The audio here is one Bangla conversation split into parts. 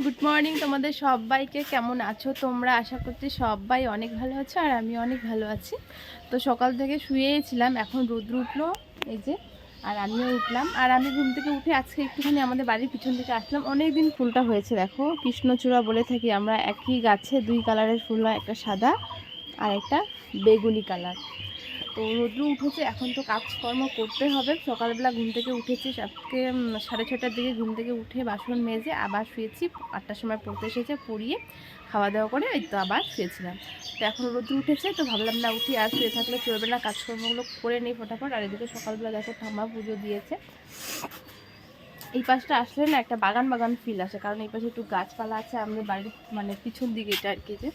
গুড মর্নিং তোমাদের সবাইকে। কেমন আছো তোমরা? আশা করছি সবাই অনেক ভালো আছো আর আমি অনেক ভালো আছি। তো সকাল থেকে শুয়েছিলাম, এখন রোদ্র উঠলো এই যে, আর আমিও উঠলাম। আর আমি ঘুম থেকে উঠে আজকে একটুখানি আমাদের বাড়ির পিছন দিকে আসলাম। অনেক দিন ফুলটা হয়েছে, দেখো কৃষ্ণচূড়া বলে থাকি আমরা। একই গাছে দুই কালারের ফুল হয়, একটা সাদা আর একটা বেগুনি কালার। তো রোদ্র উঠেছে, এখন তো কাজকর্ম করতে হবে। সকালবেলা ঘুম থেকে উঠেছি আজকে 6:30টার দিকে ঘুম থেকে উঠে বাসন মেজে আবার শুয়েছি। 8টার সময় পড়তে এসেছে, পড়িয়ে খাওয়া দাওয়া করে এই তো আবার শুয়েছিলাম। তো এখন রোদ্র উঠেছে, তো ভাবলাম না উঠি, আর শুয়ে থাকলে চলবে না, কাজকর্মগুলো করে নিই ফটাফট। আর এদিকে সকালবেলা দেখো ঠাম্মা পুজো দিয়েছে। এই পাশটা আসলে না একটা বাগান বাগান ফিল আসে, কারণ এই পাশে একটু গাছপালা আছে আমাদের বাড়ির মানে পিছন দিকে, এটা আর কি, যে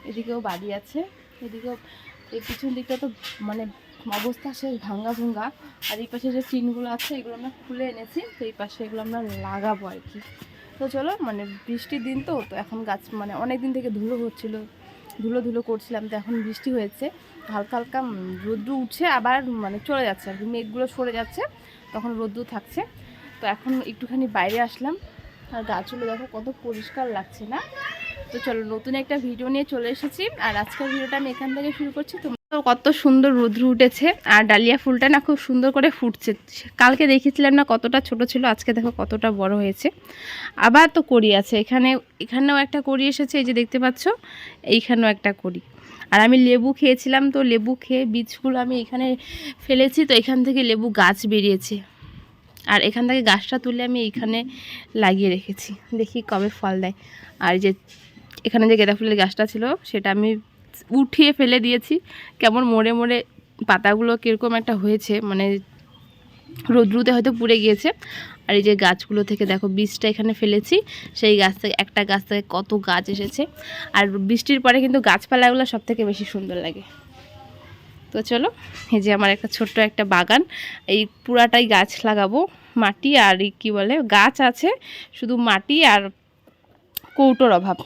এদিকেও বাড়ি আছে, এদিকেও এই পিছন দিকটা তো মানে অবস্থা শেষ, ভাঙ্গা ভুঙ্গা। আর এই পাশে যে টিনগুলো আছে এগুলো আমরা খুলে এনেছি, তো এই পাশে এগুলো আমরা লাগাবো আর কি। তো চলো, মানে বৃষ্টির দিন তো এখন গাছ মানে অনেক দিন থেকে ধুলো হচ্ছিলো, ধুলো ধুলো করছিলাম, তো এখন বৃষ্টি হয়েছে, হালকা হালকা রোদ্দু উঠছে, আবার মানে চলে যাচ্ছে আর কি, মেঘগুলো সরে যাচ্ছে, তখন রোদ্দু থাকছে। তো এখন একটুখানি বাইরে আসলাম, আর গাছগুলো দেখো কত পরিষ্কার লাগছে না? তো চলো, নতুন একটা ভিডিও নিয়ে চলে এসেছি, আর আজকের ভিডিওটা আমি এখান থেকে শুরু করছি। তোমরা কত সুন্দর রৌদ্র উঠেছে, আর ডালিয়া ফুলটা না খুব সুন্দর করে ফুটছে। কালকে দেখেছিলাম না কতটা ছোট ছিল, আজকে দেখো কতটা বড় হয়েছে। আবার তো কড়ি আছে এখানেও একটা কড়ি এসেছে, এই যে দেখতে পাচ্ছ, এইখানেও একটা কড়ি। আর আমি লেবু খেয়েছিলাম, তো লেবু খেয়ে বীজগুলো আমি এখানে ফেলেছি, তো এখান থেকে লেবু গাছ বেরিয়েছে। আর এখান থেকে গাছটা তুলে আমি এইখানে লাগিয়ে রেখেছি, দেখি কবে ফল দেয়। আর যে এখানে যে গেঁদা ফুলের গাছটা ছিল সেটা আমি উঠিয়ে ফেলে দিয়েছি, কেমন মরে মরে পাতাগুলো কীরকম একটা হয়েছে, মানে রোদ্রুতে হয়তো পুড়ে গিয়েছে। আর এই যে গাছগুলো থেকে দেখো বীজটা এখানে ফেলেছি, সেই গাছ থেকে একটা গাছ থেকে কত গাছ এসেছে। আর বৃষ্টির পরে কিন্তু গাছপালাগুলো সব থেকে বেশি সুন্দর লাগে। তো চলো, এই যে আমার একটা ছোট্ট একটা বাগান, এই পুরাটাই গাছ লাগাবো। মাটি আর কি বলে গাছ আছে, শুধু মাটি আর কৌটোর অভাব।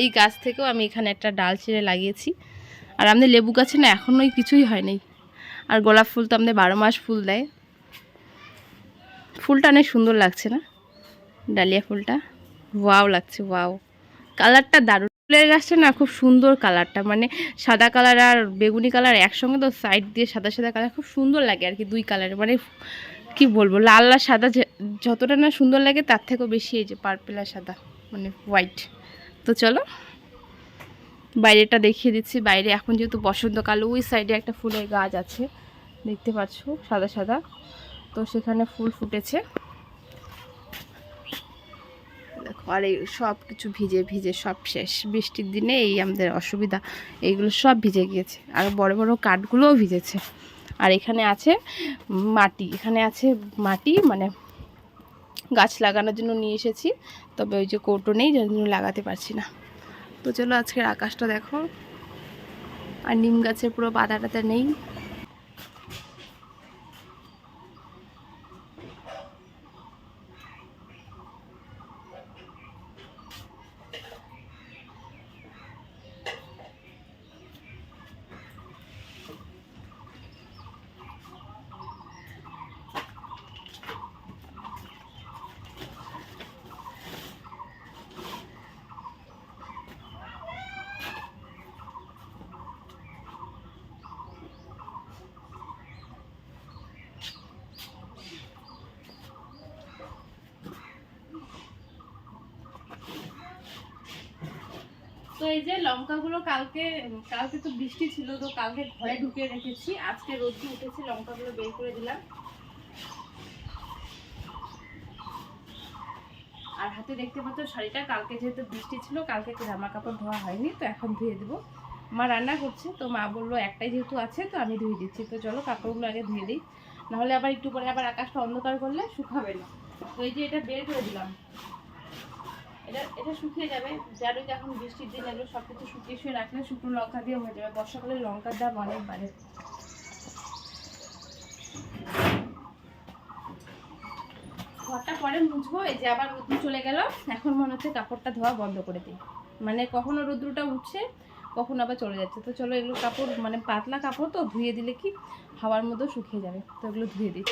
এই গাছ থেকেও আমি এখানে একটা ডাল ছিঁড়ে লাগিয়েছি। আর আমাদের লেবু গাছে না এখনোই কিছুই হয়নি। আর গোলাপ ফুল তো আমাদের 12 মাস ফুল দেয়। ফুলটা অনেক সুন্দর লাগছে না? ডালিয়া ফুলটা ওয়াও লাগছে, ওয়াও, কালারটা দারুণ। ফুলের গাছটা না খুব সুন্দর কালারটা, মানে সাদা কালার আর বেগুনি কালার একসঙ্গে, তো সাইড দিয়ে সাদা সাদা কালার, খুব সুন্দর লাগে আর কি, দুই কালারের, মানে কি বলবো, লাল আর সাদা যতটা না সুন্দর লাগে তার থেকেও বেশি এই যে পার্পেল আর সাদা, মানে হোয়াইট। তো চলো বাইরেটা দেখিয়ে দিচ্ছি। বাইরে এখন যেহেতু বসন্তকাল, ওই সাইডে একটা ফুলের গাছ আছে, দেখতে পাচ্ছ, সাদা সাদা, তো সেখানে ফুল ফুটেছে দেখো। আর এই সব কিছু ভিজে ভিজে সব শেষ, বৃষ্টির দিনে এই আমাদের অসুবিধা, এইগুলো সব ভিজে গিয়েছে, আর বড় বড় কাঠগুলোও ভিজেছে। আর এখানে আছে মাটি, এখানে আছে মাটি, মানে গাছ লাগানোর জন্য নিয়ে এসেছি, তবে ওই যে কৌটো নেই, যার জন্য লাগাতে পারছি না। তো চলো আজকের আকাশটা দেখো, আর নিম গাছের পুরো পাতা টাতা নেই। তো এই যে লঙ্কাগুলো কালকে কালকে তো বৃষ্টি ছিল, তো কালকে ঘরে ঢুকিয়ে রেখেছি, আজকে রোদ্দু উঠেছে, লঙ্কাগুলো বের করে দিলাম। আর হাতে দেখতে পাচ্ছ শাড়িটা, কালকে যেহেতু বৃষ্টি ছিল কালকে জামা কাপড় ধোয়া হয়নি, তো এখন ধুয়ে দেবো। মা রান্না করছে, তো মা বললো একটাই যেহেতু আছে তো আমি ধুয়ে দিচ্ছি। তো চলো কাপড়গুলো আগে ধুয়ে দিই, নাহলে আবার একটু পরে আবার আকাশটা অন্ধকার করলে শুকাবে না। তো এই যে এটা বের করে দিলাম, এটা শুকিয়ে যাবে। জানোই তো এখন বৃষ্টির দিন, এগুলো সব কিছু শুকিয়ে শুয়ে রাখলে শুকনো লঙ্কা দিয়ে হয়ে যাবে। বর্ষাকালে লঙ্কার দাম অনেক বাড়ে। ঘরটা পরে মুছবো, এই যে আবার রোদ্দুর চলে গেল, এখন মনে হচ্ছে কাপড়টা ধোয়া বন্ধ করে দিই, মানে কখনো রোদ্দুরটা উঠছে কখন আবার চলে যাচ্ছে। তো চলো এগুলো কাপড় মানে পাতলা কাপড়, তো ধুয়ে দিলে কি হাওয়ার মধ্যেও শুকিয়ে যাবে, তো এগুলো ধুয়ে দিই।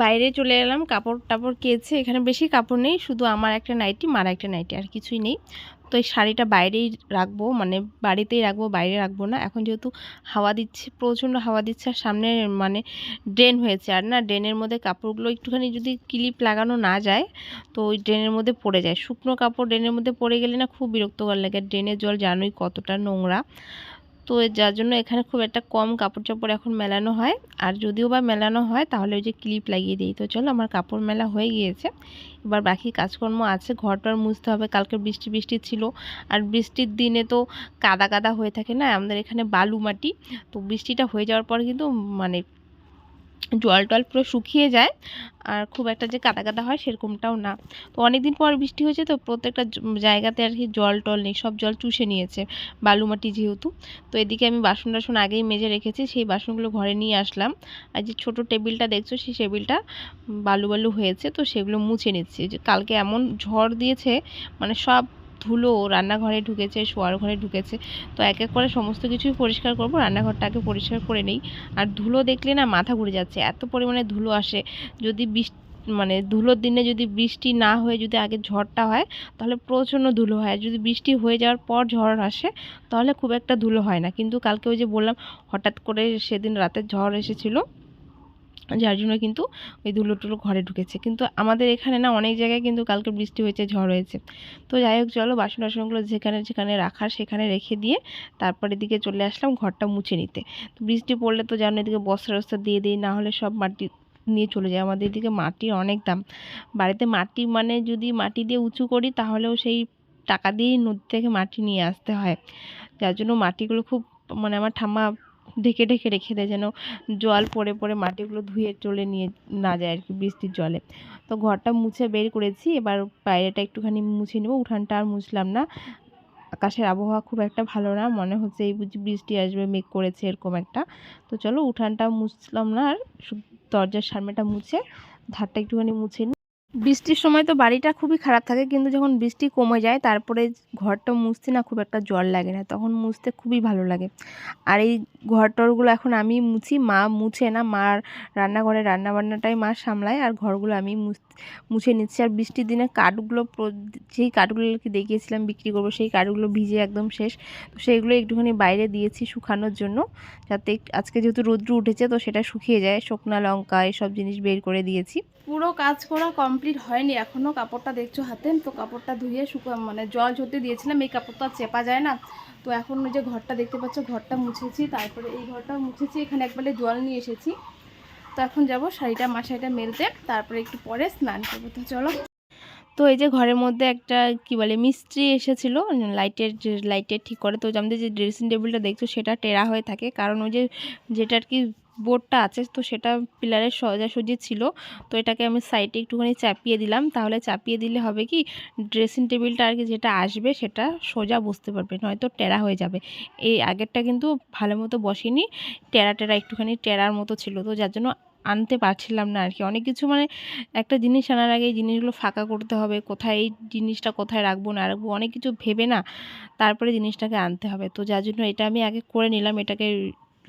বাইরে চলে এলাম, কাপড় টাপড় কেচে। এখানে বেশি কাপড় নেই, শুধু আমার একটা নাইটি, মার একটা নাইটি, আর কিছুই নেই। তো এই শাড়িটা বাইরেই রাখবো, মানে বাড়িতেই রাখবো, বাইরে রাখবো না। এখন যেহেতু হাওয়া দিচ্ছে, প্রচণ্ড হাওয়া দিচ্ছে, আর সামনে মানে ড্রেন হয়েছে, আর না ড্রেনের মধ্যে কাপড়গুলো একটুখানি যদি ক্লিপ লাগানো না যায় তো ওই ড্রেনের মধ্যে পড়ে যায়। শুকনো কাপড় ড্রেনের মধ্যে পড়ে গেলে না খুব বিরক্তকর লাগে। ড্রেনের জল জানোই কতটা নোংরা। তো যার জন্য এখানে খুব একটা কম কাপড় চাপড় এখন মেলানো হয়, আর যদিও বা মেলানো হয় তাহলে ওই যে ক্লিপ লাগিয়ে দিই। তো চলো, আমার কাপড় মেলা হয়ে গিয়েছে, এবার বাকি কাজকর্ম আছে। ঘরটার মুছতে হবে, কালকে বৃষ্টি বৃষ্টি ছিল, আর বৃষ্টির দিনে তো কাদা কাদা হয়ে থাকে না, আমাদের এখানে বালু মাটি। তো বৃষ্টিটা হয়ে যাওয়ার পর কিন্তু মানে জল টল পুরো শুকিয়ে যায়, আর খুব একটা যে কাদা কাদা হয় সেরকমটাও না। তো অনেক দিন পর বৃষ্টি হয়েছে, তো প্রত্যেকটা জায়গাতে আর কি জল টল নেই, সব জল চুষে নিয়েছে বালু মাটি যেহেতু। তো এদিকে আমি বাসন টাসন আগেই মেজে রেখেছি, সেই বাসনগুলো ঘরে নিয়ে আসলাম। আর যে ছোট টেবিলটা দেখছো, সেই টেবিলটা বালু বালু হয়েছে, তো সেগুলো মুছে নিচ্ছি। যে কালকে এমন ঝড় দিয়েছে, মানে সব ধুলো রান্নাঘরে ঢুকেছে, শোয়ার ঘরে ঢুকেছে। তো এক এক করে সমস্ত কিছুই পরিষ্কার করব, রান্নাঘরটাকে পরিষ্কার করে নেই। আর ধুলো দেখলে না মাথা ঘুরে যাচ্ছে, এত পরিমাণে ধুলো আসে। যদি মানে ধুলোর দিনে যদি বৃষ্টি না হয়ে যদি আগে ঝড়টা হয় তাহলে প্রচণ্ড ধুলো হয়, আর যদি বৃষ্টি হয়ে যাওয়ার পর ঝড় আসে তাহলে খুব একটা ধুলো হয় না। কিন্তু কালকে ওই যে বললাম, হঠাৎ করে সেদিন রাতে ঝড় এসেছিলো, যার জন্য কিন্তু ওই ধুলো টুলো ঘরে ঢুকেছে। কিন্তু আমাদের এখানে না অনেক জায়গায় কিন্তু কালকে বৃষ্টি হয়েছে, ঝড় হয়েছে। তো যাই হোক, চলো বাসন টাসনগুলো যেখানে যেখানে রাখার সেখানে রেখে দিয়ে তারপরে এদিকে চলে আসলাম ঘরটা মুছে নিতে। তো বৃষ্টি পড়লে তো জানো এদিকে বস্তা টস্তা দিয়ে দিই, না হলে সব মাটি নিয়ে চলে যায়। আমাদের এদিকে মাটির অনেক দাম, বাড়িতে মাটি মানে যদি মাটি দিয়ে উঁচু করি তাহলেও সেই টাকা দিয়েই নদী থেকে মাটি নিয়ে আসতে হয়। যার জন্য মাটিগুলো খুব মানে আমার ঠাম্মা ঢেকে ঢেকে রেখে দেয়, যেন জল পড়ে পড়ে মাটিগুলো ধুয়ে চলে নিয়ে না যায় আর কি বৃষ্টির জলে। তো ঘরটা মুছে বের করেছি, এবার বাইরেটা একটুখানি মুছে নেব। উঠানটা আর মুছলাম না, আকাশের আবহাওয়া খুব একটা ভালো না, মনে হচ্ছে এই বুঝি বৃষ্টি আসবে, মেঘ করেছে এরকম একটা। তো চলো, উঠানটা মুছলাম না, আর দরজার সামনেটা মুছে ধারটা একটুখানি মুছে নিই। বৃষ্টির সময় তো বাড়িটা খুবই খারাপ থাকে, কিন্তু যখন বৃষ্টি কমে যায় তারপরে ঘরটা মুছতে না খুব একটা জল লাগে না, তখন মুছতে খুবই ভালো লাগে। আর এই ঘরটরগুলো এখন আমি মুছি, মা মুছে না, মার রান্নাঘরে রান্নাবান্নাটাই মা সামলায়, আর ঘরগুলো আমি মুছে নিচ্ছি। আর বৃষ্টির দিনে কাঠগুলো যেই কাঠগুলো কি দেখিয়েছিলাম বিক্রি করবো, সেই কাঠগুলো ভিজে একদম শেষ। তো সেইগুলো একটুখানি বাইরে দিয়েছি শুকানোর জন্য, যাতে আজকে যেহেতু রৌদ্র উঠেছে তো সেটা শুকিয়ে যায়। শুকনা লঙ্কা এসব জিনিস বের করে দিয়েছি। পুরো কাজ করা কমপ্লিট হয়নি এখনও, কাপড়টা দেখছো হাতে, তো কাপড়টা ধুয়ে মানে জল ঝরতে দিয়েছিলাম, এই কাপড় তো আর চেপা যায় না। তো এখন ওই যে ঘরটা দেখতে পাচ্ছ, ঘরটা মুছেছি, তারপরে এই ঘরটাও মুছেছি, এখানে একবারে জল নিয়ে এসেছি। তো এখন যাব শাড়িটা শাড়িটা মেলতে, তারপরে একটু পরে স্নান করবো। তো চলো। তো এই যে ঘরের মধ্যে একটা কি বলে মিস্ত্রি এসেছিল, লাইটের ঠিক করে। তো আমাদের যে ড্রেসিং টেবিলটা দেখছো সেটা টেরা হয়ে থাকে, কারণ ওই যে যেটা আর কি বোর্ডটা আছে তো সেটা পিলারের সোজাসুজি ছিল। তো এটাকে আমি সাইডে একটুখানি চাপিয়ে দিলাম, তাহলে চাপিয়ে দিলে হবে কি ড্রেসিং টেবিলটা আর কি যেটা আসবে সেটা সোজা বসতে পারবে, নয়তো টেরা হয়ে যাবে। এই আগেরটা কিন্তু ভালো মতো বসেনি, টেরা টেরা একটুখানি টেরার মতো ছিল, তো যার জন্য আনতে পারছিলাম না আর কি। অনেক কিছু মানে একটা জিনিস আনার আগে এই জিনিসগুলো ফাঁকা করতে হবে, কোথায় এই জিনিসটা কোথায় রাখবো না রাখবো অনেক কিছু ভেবে না তারপরে জিনিসটাকে আনতে হবে। তো যার জন্য এটা আমি আগে করে নিলাম, এটাকে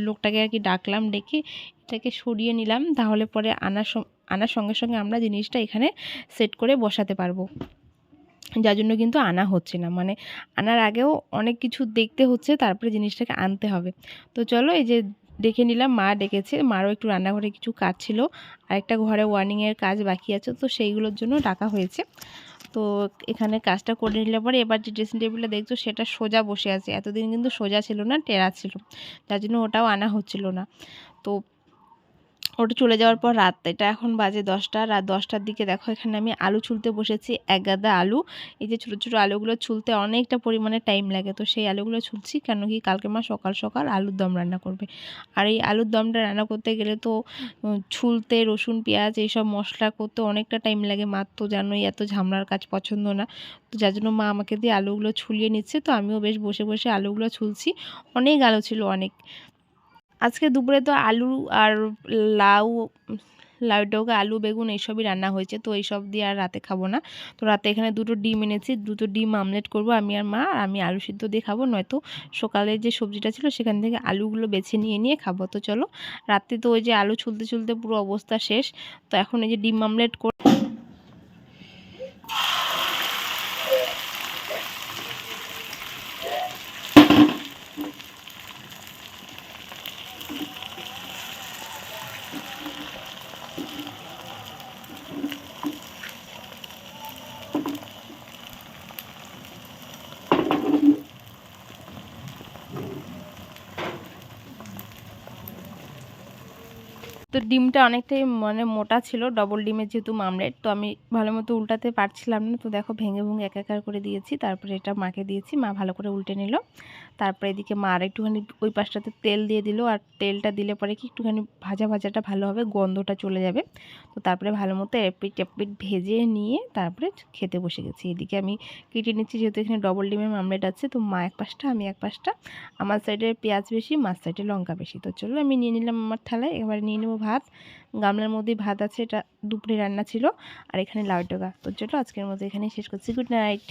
লোকটাকে আর কি ডাকলাম, ডেকে এটাকে সরিয়ে নিলাম, তাহলে পরে আনার সঙ্গে সঙ্গে আমরা জিনিসটা এখানে সেট করে বসাতে পারবো। যার জন্য কিন্তু আনা হচ্ছে না, মানে আনার আগেও অনেক কিছু দেখতে হচ্ছে, তারপরে জিনিসটাকে আনতে হবে। তো চলো, এই যে ডেকে নিলাম, মা ডেকেছে, মারও একটু রান্নাঘরে কিছু কাজ ছিল, আর একটা ঘরে ওয়ার্নিংয়ের কাজ বাকি আছে, তো সেইগুলোর জন্য ডাকা হয়েছে। তো এখানে কাজটা করে নিলে পরে এবার যে ড্রেসিং টেবিলটা দেখছো সেটা সোজা বসে আছে, এতদিন কিন্তু সোজা ছিল না, টেরা ছিল, যার জন্য ওটাও আনা হচ্ছিল না। তো ওটা চলে যাওয়ার পর রাত, এটা এখন বাজে 10টা, রাত 10টার দিকে দেখো এখানে আমি আলু ছুলতে বসেছি, এক গাদা আলু। এই যে ছোটো ছোটো আলুগুলো ছুলতে অনেকটা পরিমাণে টাইম লাগে, তো সেই আলুগুলো ছুলছি, কেন কি কালকে মা সকাল সকাল আলুর দম রান্না করবে। আর এই আলুর দমটা রান্না করতে গেলে তো ছুলতে রসুন পেঁয়াজ এইসব মশলা করতে অনেকটা টাইম লাগে, মা তো জানোই এত ঝামেলার কাজ পছন্দ না। তো যার জন্য মা আমাকে দিয়ে আলুগুলো ছুলিয়ে নিচ্ছে, তো আমিও বেশ বসে বসে আলুগুলো ছুলছি। অনেক আলু ছিল, অনেক। আজকে দুপুরে তো আলু আর লাউ লাউ ডগা, আলু বেগুন এইসবই রান্না হয়েছে। তো এইসব দিয়ে আর রাতে খাবো না। তো রাতে এখানে 2টো ডিম এনেছি, 2টো ডিম আমলেট করব আমি আর মা। আর আমি আলু সিদ্ধ দিয়ে খাবো, নয়তো সকালে যে সবজিটা ছিল সেখান থেকে আলুগুলো বেছে নিয়ে খাবো। তো চলো, রাতে তো ওই যে আলু ছুলতে ছুলতে পুরো অবস্থা শেষ। তো এখন এই যে ডিম আমলেট তো ডিমটা অনেকটাই মানে মোটা ছিল, ডবল ডিমের যেহেতু মামলেট, তো আমি ভালো মতো উল্টাতে পারছিলাম না। তো দেখো ভেঙে ভেঙে একাকার করে দিয়েছি। তারপরে এটা মাকে দিয়েছি, মা ভালো করে উল্টে নিল। তারপরে এদিকে মা আর একটুখানি ওই পাশটাতে তেল দিয়ে দিল। আর তেলটা দিলে পরে কি একটুখানি ভাজাটা ভালো হবে, গন্ধটা চলে যাবে। তো তারপরে ভালো মতো এপিট এপিট ভেজে নিয়ে তারপরে খেতে বসে গেছি। এদিকে আমি কেটে নিচ্ছি, যেহেতু এখানে ডবল ডিমের মামলেট আছে। তো মা এক পাশটা, আমি এক পাশটা। আমার সাইডে পেঁয়াজ বেশি, মার সাইডে লঙ্কা বেশি। তো চলো আমি নিয়ে নিলাম আমার থালায়। এবার নিয়ে নেবো ভাত। গামলার মধ্যেই ভাত আছে, এটা দুপুরে রান্না ছিল। আর এখানে লাউ ডগা। তো চলো আজকের মতো এখানেই শেষ করছি। Good night.